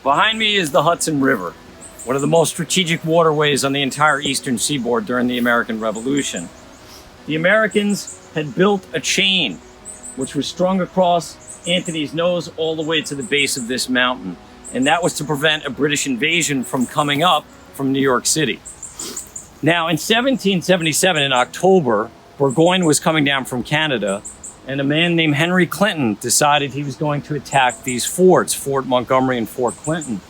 Behind me is the Hudson River, one of the most strategic waterways on the entire eastern seaboard during the American Revolution. The Americans had built a chain which was strung across Antony's nose all the way to the base of this mountain, and that was to prevent a British invasion from coming up from New York City. Now, in 1777, in October, Burgoyne was coming down from Canada, and a man named Henry Clinton decided he was going to attack these forts, Fort Montgomery and Fort Clinton.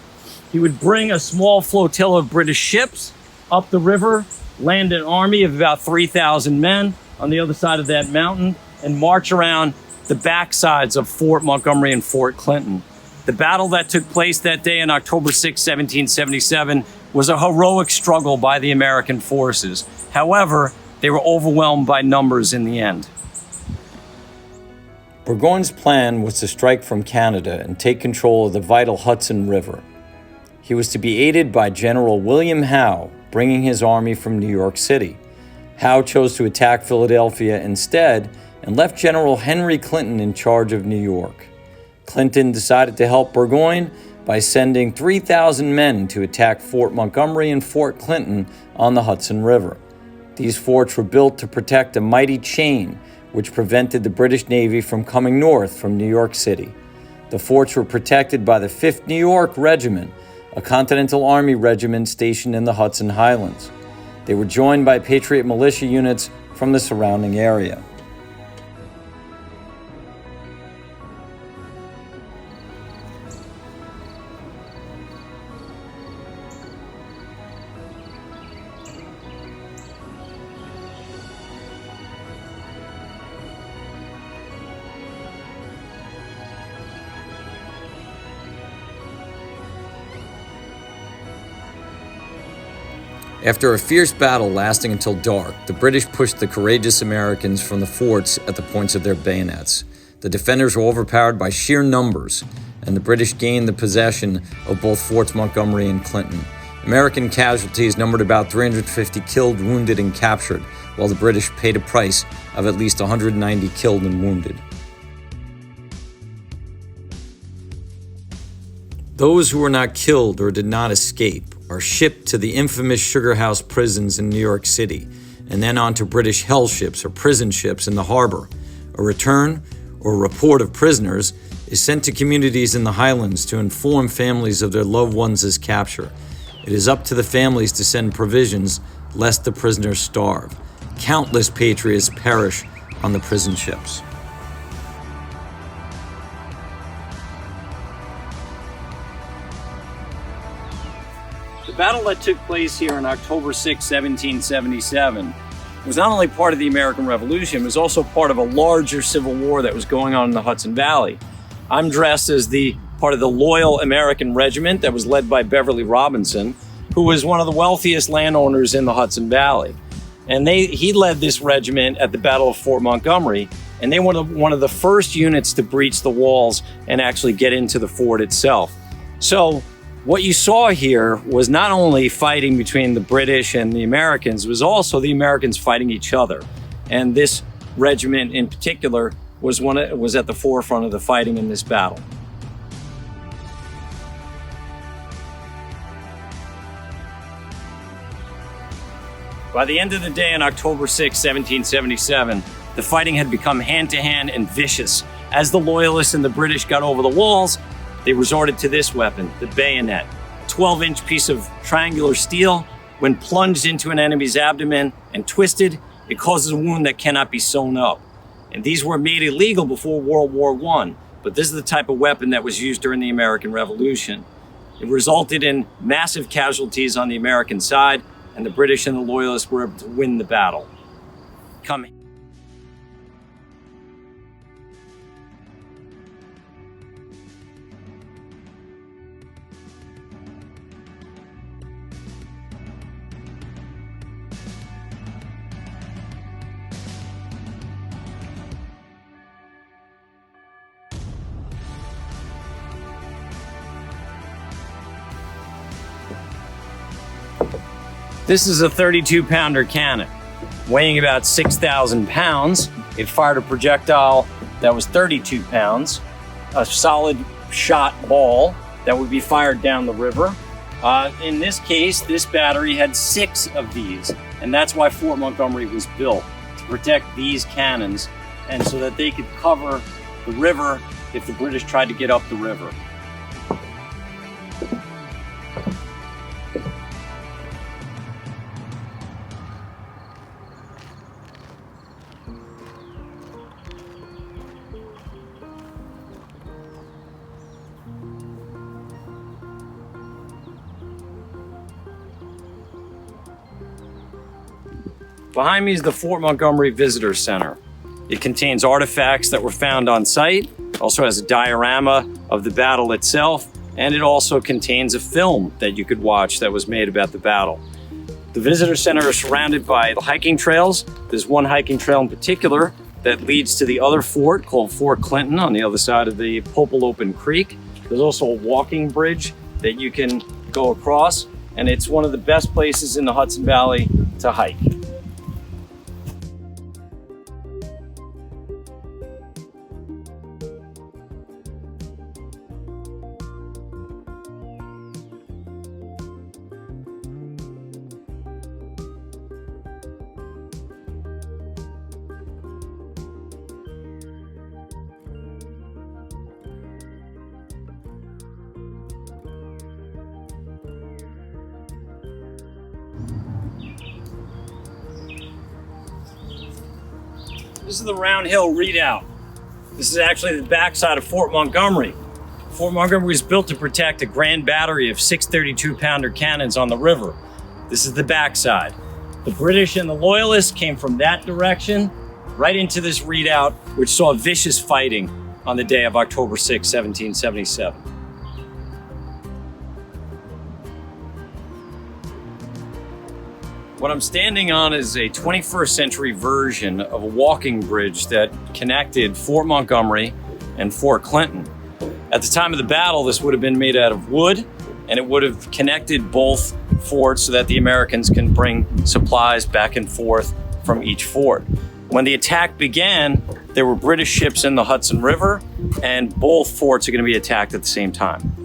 He would bring a small flotilla of British ships up the river, land an army of about 3,000 men on the other side of that mountain, and march around the backsides of Fort Montgomery and Fort Clinton. The battle that took place that day on October 6, 1777, was a heroic struggle by the American forces. However, they were overwhelmed by numbers in the end. Burgoyne's plan was to strike from Canada and take control of the vital Hudson River. He was to be aided by General William Howe, bringing his army from New York City. Howe chose to attack Philadelphia instead and left General Henry Clinton in charge of New York. Clinton decided to help Burgoyne by sending 3,000 men to attack Fort Montgomery and Fort Clinton on the Hudson River. These forts were built to protect a mighty chain which prevented the British Navy from coming north from New York City. The forts were protected by the 5th New York Regiment, a Continental Army regiment stationed in the Hudson Highlands. They were joined by Patriot militia units from the surrounding area. After a fierce battle lasting until dark, the British pushed the courageous Americans from the forts at the points of their bayonets. The defenders were overpowered by sheer numbers, and the British gained the possession of both Forts Montgomery and Clinton. American casualties numbered about 350 killed, wounded, and captured, while the British paid a price of at least 190 killed and wounded. Those who were not killed or did not escape are shipped to the infamous Sugar House prisons in New York City, and then onto British hell ships or prison ships in the harbor. A return or report of prisoners is sent to communities in the Highlands to inform families of their loved ones' capture. It is up to the families to send provisions lest the prisoners starve. Countless patriots perish on the prison ships. The battle that took place here on October 6, 1777 was not only part of the American Revolution, it was also part of a larger civil war that was going on in the Hudson Valley. I'm dressed as the part of the Loyal American Regiment that was led by Beverly Robinson, who was one of the wealthiest landowners in the Hudson Valley. And he led this regiment at the Battle of Fort Montgomery, and they were one of the first units to breach the walls and actually get into the fort itself. So what you saw here was not only fighting between the British and the Americans, it was also the Americans fighting each other. And this regiment in particular was at the forefront of the fighting in this battle. By the end of the day on October 6, 1777, the fighting had become hand-to-hand and vicious. As the Loyalists and the British got over the walls, they resorted to this weapon, the bayonet, a 12-inch piece of triangular steel. When plunged into an enemy's abdomen and twisted, it causes a wound that cannot be sewn up. And these were made illegal before World War I, but this is the type of weapon that was used during the American Revolution. It resulted in massive casualties on the American side, and the British and the Loyalists were able to win the battle. This is a 32-pounder cannon, weighing about 6,000 pounds. It fired a projectile that was 32 pounds, a solid shot ball that would be fired down the river. In this case, this battery had 6 of these, and that's why Fort Montgomery was built, to protect these cannons, and so that they could cover the river if the British tried to get up the river. Behind me is the Fort Montgomery Visitor Center. It contains artifacts that were found on site, also has a diorama of the battle itself, and it also contains a film that you could watch that was made about the battle. The Visitor Center is surrounded by hiking trails. There's one hiking trail in particular that leads to the other fort called Fort Clinton on the other side of the Popolopen Creek. There's also a walking bridge that you can go across, and it's one of the best places in the Hudson Valley to hike. This is the Round Hill Redoubt. This is actually the backside of Fort Montgomery. Fort Montgomery was built to protect a grand battery of 6 32-pounder cannons on the river. This is the backside. The British and the Loyalists came from that direction right into this redoubt, which saw vicious fighting on the day of October 6, 1777. What I'm standing on is a 21st century version of a walking bridge that connected Fort Montgomery and Fort Clinton. At the time of the battle, this would have been made out of wood, and it would have connected both forts so that the Americans can bring supplies back and forth from each fort. When the attack began, there were British ships in the Hudson River, and both forts are going to be attacked at the same time.